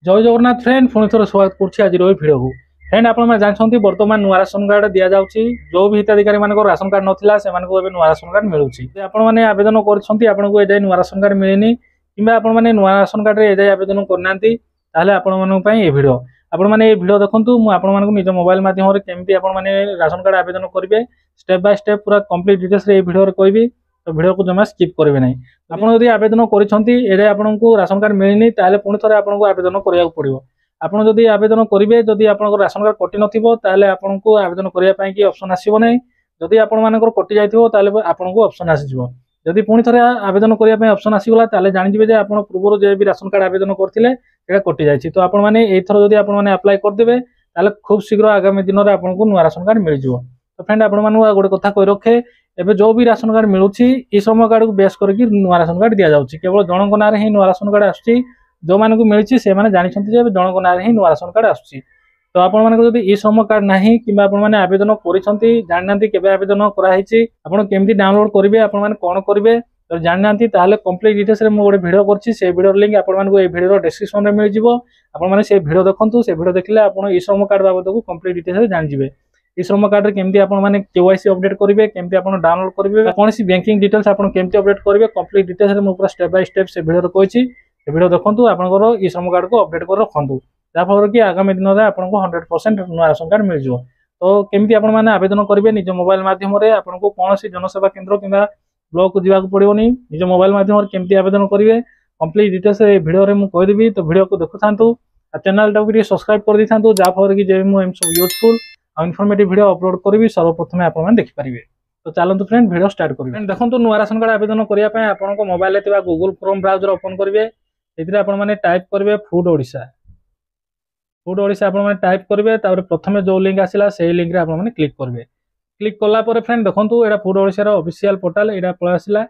जय जगन्नाथ फ्रेंड पुणी थोड़ा स्वागत करुच्ची आज भिडियो को फ्रेंड आप जानते बर्तमान नुआ राशन कार्ड दि जाऊँगी जो भी हिताधिकारी मान राशन कार्ड नाला से नुआ राशन कार्ड मिलूँ आपने आवेदन कर नुआ राशन कार्ड मिलनी कि आपने नुआ राशन कार्ड एजाए आवेदन करना ये भिडियो आपने भिडियो देखूँ मुझे निज मोबाइल मध्यम केमी आपने राशन कार्ड आवेदन करेंगे स्टेप बाय स्टेप पूरा कंप्लीट डिटेल्स भिडियो कहि तो भिडियो को जमा स्किप करेंगे ना आपड़ आवेदन कर आपको राशन कार्ड मिलनी पुणी थे आपको आवेदन कराया पड़ो आपड़ जदि आवेदन करेंगे जदि आप राशन कार्ड कटि नाल आपको आवेदन करने ऑप्शन आसो ना जदि आपर कटि जाइए आपको ऑप्शन आसीज जदि पुणी थे आवेदन करने ऑप्शन आसीगला जानिजे आप पूर्व जो भी राशन कार्ड आवेदन करते कटि जाए तो आपने एथर जदि आपने अप्लाई करदे खूब शीघ्र आगामी दिन में आपको नुआ राशन कार्ड मिल जाए तो फ्रेंड आप गोटे कथा कही रखे एवं जो भी राशन कार्ड मिलूँ ई श्रम कार्ड को बेस करके नुआ राशन कार्ड दि जाऊँगी केवल जनक ना ही नुआ राशन कार्ड आसूँ जो मानक मिली से जानते जनक ना ही नुआ राशन कार्ड आसूँ तो आपड़ी ई श्रम कार्ड ना कि आवेदन कर जाना के आवेदन कराई आपमि डाउनलोड करेंगे आपने कौन करेंगे तो जानना कंप्लीट डिटेल्स गोटे भिडियो कर भिडियो लिंक आपको ये भिडियो डिस्क्रिप्शन में मिल जाए आपने से भिडियो देखूँ से भिडियो देखले आप ई श्रम कार्ड बाबद को कंप्लीट डिटेल्स जानिजे ई श्रम कार्ड केमती आपने केवाईसी अपडेट करेंगे केमती आप डाउनलोड करेंगे कौन सी बैंकिंग डिटेल्स आप केमती अपडेट करेंगे कंप्लीट डिटेल्स पूरा स्टेप बाय स्टेप से भिडियो कही भिडियो देखूँ आपंकर ई श्रम कार्ड को अपडेट कर रखु जहाँफल कि आगामी दिन में आपको 100% नुआ राशन कार्ड मिल जाए तो केमती आपने आवेदन करेंगे निज मोबाइल मध्यम आपको कौन सी जनसेवा केन्द्र कि ब्लॉक को जावाक पड़ोनी निज मोबाइल मध्यम केमती आवेदन करेंगे कंप्लीट डिटेल्स भिडियो मुझे कहीदेवी तो भिडियो को देखु था चैनल टाक सब्सक्राइब कर दी था जहाँफल कि जो मुझे सब यूजफुल और इनफॉर्मेटिव वीडियो अपलोड करी सर्वप्रथम आप देखिपारे तो चलते फ्रेंड वीडियो स्टार्ट करेंगे देखो नुआ राशन कार्ड आवेदन करने आपको mobile Google Chrome browser open करेंगे ये टाइप करेंगे फूड ओडिशा आप टाइप करेंगे प्रथम जो लिंक आसला से लिंक आपने क्लिक करेंगे क्लिक कलापर फ्रेंड देखो यहाँ फूड ओडिशार ऑफिशियल पोर्टल यहाँ पलि आसला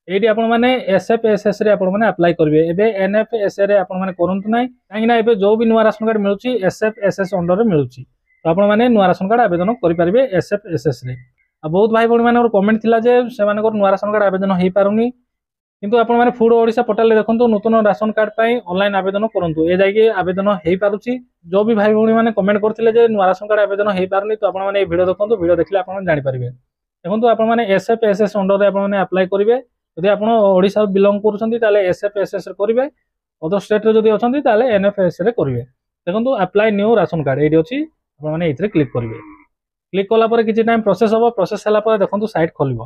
ये आपने एसएफएसएस अप्लाई करेंगे एबे एनएफएस आपने करूँ ना कहीं जो भी नुआ राशन कार्ड मिलूँ एसएफएसएस अंडर में मिलूँ तो आपने नुआ राशन कार्ड आवेदन करेंगे एसएफएसएस बहुत भाई भौणी मान कमेंट थिला जे से नुआ राशन कार्ड आवेदन हो पारुनी किंतु आपने फूड ओडिशा पोर्टल देखो नूतन राशन कार्ड पर ऑनलाइन आवेदन करूँ ये जाकि आवेदन हो पारुछि जो भी भाई भौणी मैंने कमेंट करते नुआ राशन कार्ड आवेदन हो पारुनी तो आपने ये वीडियो देखो वीडियो देखले आप जानीपारे देखो आपने एसएफएसएस अंडर आपने अप्लाई करेंगे जदि आप ओडिशा बिलंग कर एसएफएसएस करेंगे अदर स्टेट जदि अच्छा एनएफएस करेंगे देखो अप्लाई न्यू राशन कार्ड ये अच्छी आपने ये क्लिक करेंगे क्लिक कलापर किसी टाइम प्रोसेस हम प्रोसेस है देखो साइट खोल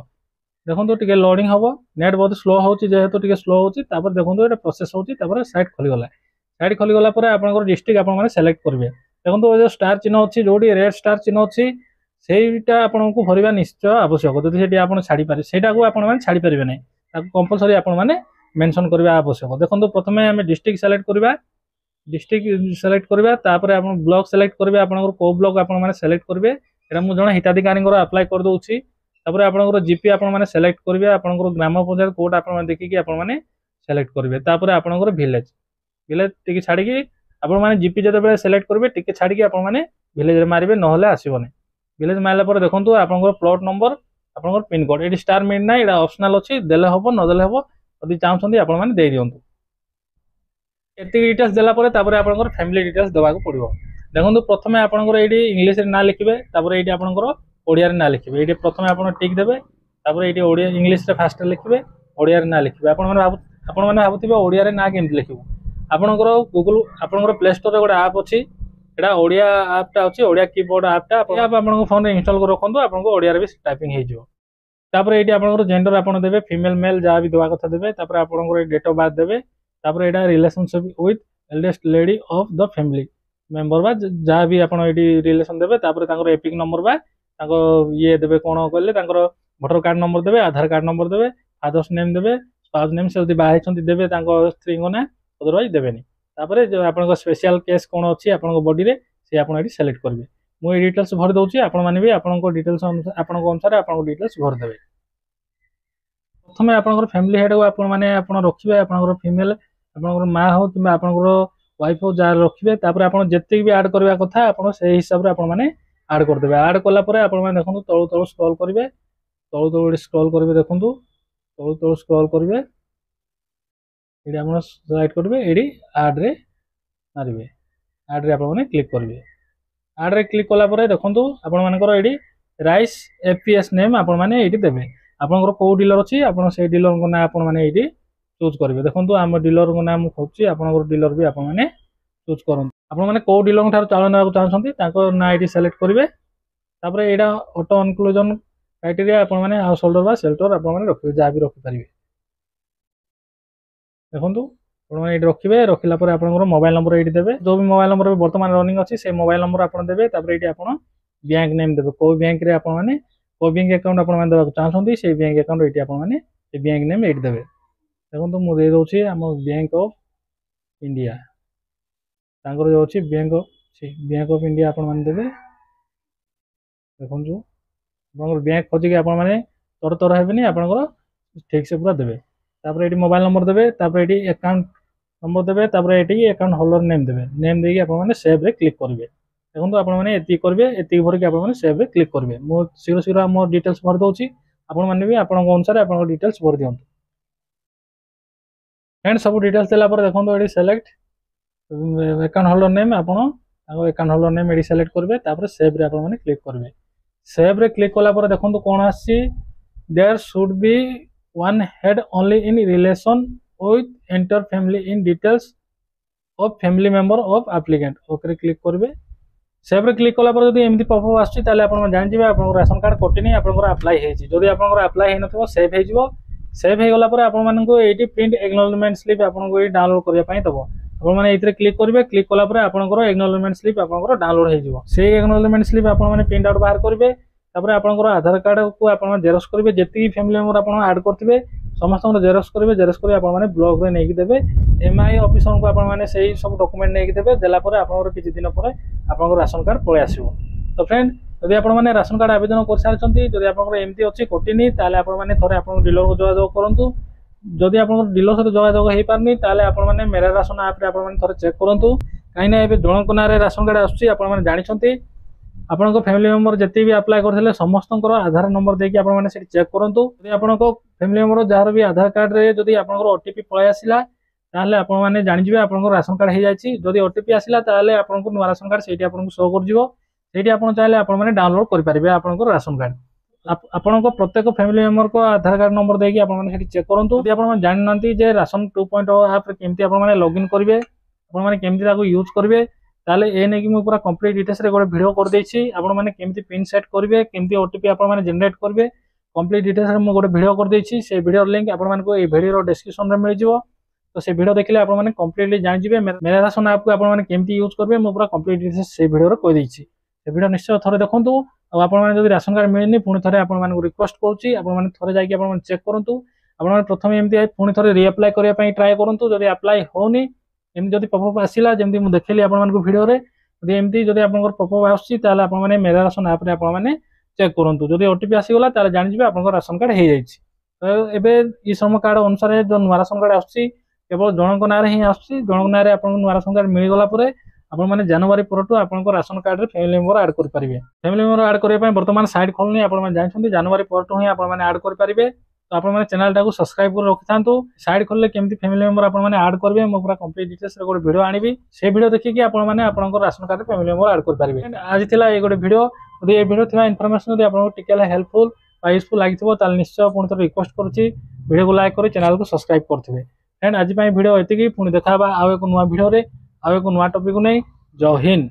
देखो टे लोडिंग हम नेट बहुत स्लो होहेतु टे स्लो होती देखो ये प्रोसेस होती साइट खोलीगला साइट खोलीगला आप डिस्ट्रिक्ट आप सेलेक्ट करेंगे देखो जो स्टार चिन्ह अच्छी जो रेड स्टार चिन्ह अच्छी सेटा आपको भरवा निश्चय आवश्यक जब आप छाड़ी पारे सेटा को आप छाड़ी पारे ना कंपलसरी आपने मेंशन करवा आवश्यक देखो प्रथम आम डिस्ट्रिक्ट सेलेक्ट करवा डिस्ट्रिक्ट सेलेक्ट करवा आप ब्लॉक सेलेक्ट करेंगे आपको कौ ब्लॉक आप सेलेक्ट करेंगे यहाँ मुझे जन हिताधिकारी अप्लाई कर दूसरी तापर आप जीपी आपने सेलेक्ट करेंगे आपंकर ग्राम पंचायत कोड आप देखिए आपने सेलेक्ट करेंगे तापर आपंकर विलेज विलेज टी छाड़ी आपने जीपी जो सेलेक्ट करेंगे टी छाड़ी आपने विलेज मारे ना आसोनी विलेज मारे देखो आपंकर प्लॉट नंबर आपंकर पिन कोड ये स्टार मिलना यहाँ ऑप्शनल अच्छी देले हम नदेले हम यदि चाहते आपने दे दिंतु ये डिटेल्स देलापर आपंकर फैमिली डिटेल्स देवाक पड़ो देखो प्रथम आपंकर ये इंग्लीश ना लिखे ये आपंकर ओडिया ना लिखे ये प्रथम आप टिक देवे ये ओडिया इंग्लीश फास्ट लिखे ओडिया ना लिखे आपने भावुवे ओडिया ना केमती लिखू आपंकर गूगल आपंकर प्ले स्टोर गोटे आप अच्छी यहाँ ओडिया आपटा अच्छी ओडिया कीबोर्ड आपटा आप फोन में इनस्टॉल कर रखु आपको ओडिया भी टाइपिंग होपर ये आपंकर जेंडर आप देवे फीमेल मेल जहाँ भी देवा कथा देवे आपंकर डेट ऑफ बर्थ देवे यहाँ relationship with eldest lady of the family member बा जहाँ भी आप रिलेशन देवे एपिक नंबर बा ये देवे कौन कहले भोटर कार्ड नंबर देवे आधार कार्ड नंबर देवे फादर्स नेम देवे स्पाउस नेम से बाहर देवे स्त्री ना अदरवाइज देवेनि जो आप स्पेशल केस कौन अच्छी आप बॉडी रे से आप सेलेक्ट करेंगे मुझे डिटेल्स भर दूसरी आपण भी आप डिटेल्स अनुसार आप डिटेल्स भर देवे प्रथम आप फैमिली हेड को आप रखिए आप फीमेल आप माँ हो कि वाइफ हो जहाँ रखिए आप जितने भी आड करवा कथा आप हिसाब से आपने आड करदे आड कलापर आप देखो तलू तलू स्क्रॉल करेंगे तलू तलू स्क्रॉल करेंगे देखो तलू तलू स्क्रॉल करेंगे ये आप सेलेक्ट करेंगे ये आड्रे मारे आड्रे आपने क्लिक करेंगे। आड्रे क्लिक कलापर देखो आपर ये राइस एफपीएस नेम आपण मैंने ये देवे आपंकर कौ डीलर अच्छी आप डीलर को ना आपने चूज करेंगे। देखो आम डीलर को ना मुझे खोजी आपंकर डीलर भी आपने चूज करूँ आपने कौ डीलर ठार चाउल ना चाहते ना ये सिलेक्ट करेंगे। तापर यहाँ ऑटो इनक्लूजन क्राइटेरिया आपने हाउस होल्डर बा सेल्टर आपने रखिए जहाँ भी रखिपारे। देखो आपने ये रखिए रखला आप मोबाइल नंबर ये देवे जो भी मोबाइल नंबर बर्तमान रनिंग अच्छी से मोबाइल नंबर आप देवे। ये आप बैंक नेम देवे कौ बैंक रे आपने कौ बैंक अकाउंट आपने देवाक चाहते से बैंक अकाउंट ये आपने बैंक नेम ये देवे। देखो मुझे दूसरी आम बैंक ऑफ इंडिया जो अच्छी बैंक ऑफ इंडिया आपने देवे। देखो आप बैंक खोजिक आपने तर तर हेनी आपंकर ठीक से पूरा देवे। तापर ये मोबाइल नंबर देवे तापर ये अकाउंट नंबर देवे तापर ये अकाउंट होल्डर नेम देवे नेम देकी आपने सेव रे क्लिक करेंगे। देखो आपने ये करेंगे ये भरिक आपने सेव रे क्लिक करेंगे। मुझे शीघ्र शीघ्र मो डिटेल्स भर दूसरी आपने भी आप अनुसार आप डिटेल्स भर दिखाँ एंड सब डिटेल्स देलापर। देखो ये सेलेक्ट अकाउंट होल्डर नेम आप अकाउंट होल्डर नेम ये सेलेक्ट करेंगे तापर सेव रे आपने क्लिक करेंगे। सेव रे क्लिक कलापर देखो कौन आसी there should be one head only in relation with enter family in details of family member of applicant okay click करेंगे। सेव रे क्लिक कलापर जब एमती पॉपअप आसुची ताले आपण जानिबे आपन राशन कार्ड कटिनी आपन अप्लाई हेछि। जदि आपन अप्लाई हे नथिबो सेव हे जिवो सेव हे गला पर आपन मानको एटी प्रिंट एक्नॉलेजमेंट स्लिप आपन को डाउनलोड करिया पई दबो आपन माने एथिरे क्लिक करिवे क्लिक कला पर आपन एक्नॉलेजमेंट स्लिप आपन डाउनलोड हे जिवो। से एक्नॉलेजमेंट स्लिप आपन माने प्रिंट आउट बाहर करिवे तापर आपन आधार कार्ड को आपन जेरॉक्स करिवे जेति फैमिली मेंबर आपन ऐड करथिबे समस्त जेरॉक्स करेंगे। जेरॉक्स कर आपने ब्लॉक रे नहीं देवे एमआई ऑफिसर को आपने से सब डॉक्यूमेंट नहीं देवे देला पर आपन किछि दिन पर आपन राशन कार्ड पळे आसीबो। तो फ्रेंड जदि आपने राशन कार्ड आवेदन कर सारछंती जदि आपन एमती अछि कोटिनी ताले आपन थोड़े आपन डीलर को जोगाजोग करंतु। जदि आपन डीलर सहित जोगाजोग हे पारनी ताले आपन मेरा राशन ऐप रे आपन थोड़े चेक करंतु काईना एबे जनक नारे राशन कार्ड आछी आपन जानिछंती आपन फैमिली मेंबर जिते भी अप्लाई करथिले समस्त आधार नंबर देकी आपन माने से चेक करंतु। यदि आपन फैमिली मेंबर जार भी आधार कार्ड रे जदि आपन ओटीपी पळे आसिला ताले आपन माने जानि जिवे आपन राशन कार्ड हे जायछि। जदि ओटीपी आसिला ताले आपन को नुवा राशन कार्ड सेठी आपन को शो कर जिवो सेठी आपन चाहिले आपन माने डाउनलोड कर परिबे आपन को राशन कार्ड। आपन को प्रत्येक फैमिली मेंबर को आधार कार्ड नंबर देकी आपन माने सेठी चेक करंतु। यदि आपन जानि नंती जे राशन 2.0 ऐप रे केमती आपन माने लॉगिन करिवे आपन माने केमती ताको यूज करिवे ताले ए नै कि मु पूरा कंप्लीट डिटेल्स रे गोटे वीडियो कर देछि। आपण माने केमती पिन सेट करिवे केमती ओटीपी आपण माने जनरेट करिवे कंप्लीट डिटेल्स रे मु गोटे वीडियो कर देछि। से वीडियो लिंक आपण माने को ए वीडियो रो डिस्क्रिप्शन रे मिल जिवो। तो से वीडियो देखले आपण माने कंप्लीटली जानि जिवे मेरा राशन ऐप को आपण माने केमती यूज करिवे मु पूरा कंप्लीट डिटेल्स से वीडियो रो कहि देछि। से वीडियो निश्चय थरे देखंतु आ आपण माने जदि राशन कार्ड मिलनी पुणी थरे आपण माने को रिक्वेस्ट करूछि आपण माने थरे जाई कि आपण माने चेक करंतु। आपण माने प्रथम एमती पुणी थरे रीअप्लाई करिया पई ट्राई करंतु। जदि अप्लाई होनी एमती जदि पॉपअप आसिला जेमती मु देखली आपण माने को वीडियो रे जदि एमती जदि आपन पॉपअप आछि ताले आपण माने मेरा राशन ऐप रे आपण माने चेक करंतु। जदि ओटीपी आसी गला ताले जानि जिवे आपन राशन कार्ड हे जायछि। तो एबे ई सम कार्ड अनुसार जो नुवा राशन कार्ड आछि केवल जनक नारे ही आछि जनक नारे आपन नुवा राशन कार्ड मिल गला परे आपण माने जनवरी परटू आपन राशन कार्ड रे फैमिली मेंबर ऐड कर परिबे। फैमिली मेंबर ऐड करिया पय वर्तमान साइट खोलनी आपण माने जानछंती जनवरी परटू ही आपण माने ऐड कर परिबे। तो आपण माने चैनल टाको सब्सक्राइब कर रखिथांतु। साइड खोलले केमती फैमिली मेंबर आपण माने ऐड करबे मो पूरा कंप्लीट डिटेल्स रे गोटे वीडियो आनिबी से वीडियो देखि कि आपण माने आपन ration card family member add कर परिबे। आज थिला ए गोटे वीडियो यदि ए वीडियो थिला इन्फॉर्मेशन यदि आपन टिकला हेल्पफुल बा यूजफुल लागिथबो ताल निश्चय पुणी तो रिक्वेस्ट करूची वीडियो को लाइक करी चैनल को सब्सक्राइब करथिबे। फ्रेंड आज पय वीडियो एतिकी पुणी देखाबा आउ एक नुवा वीडियो रे आउ एक नुवा टॉपिक नै। जय हिंद।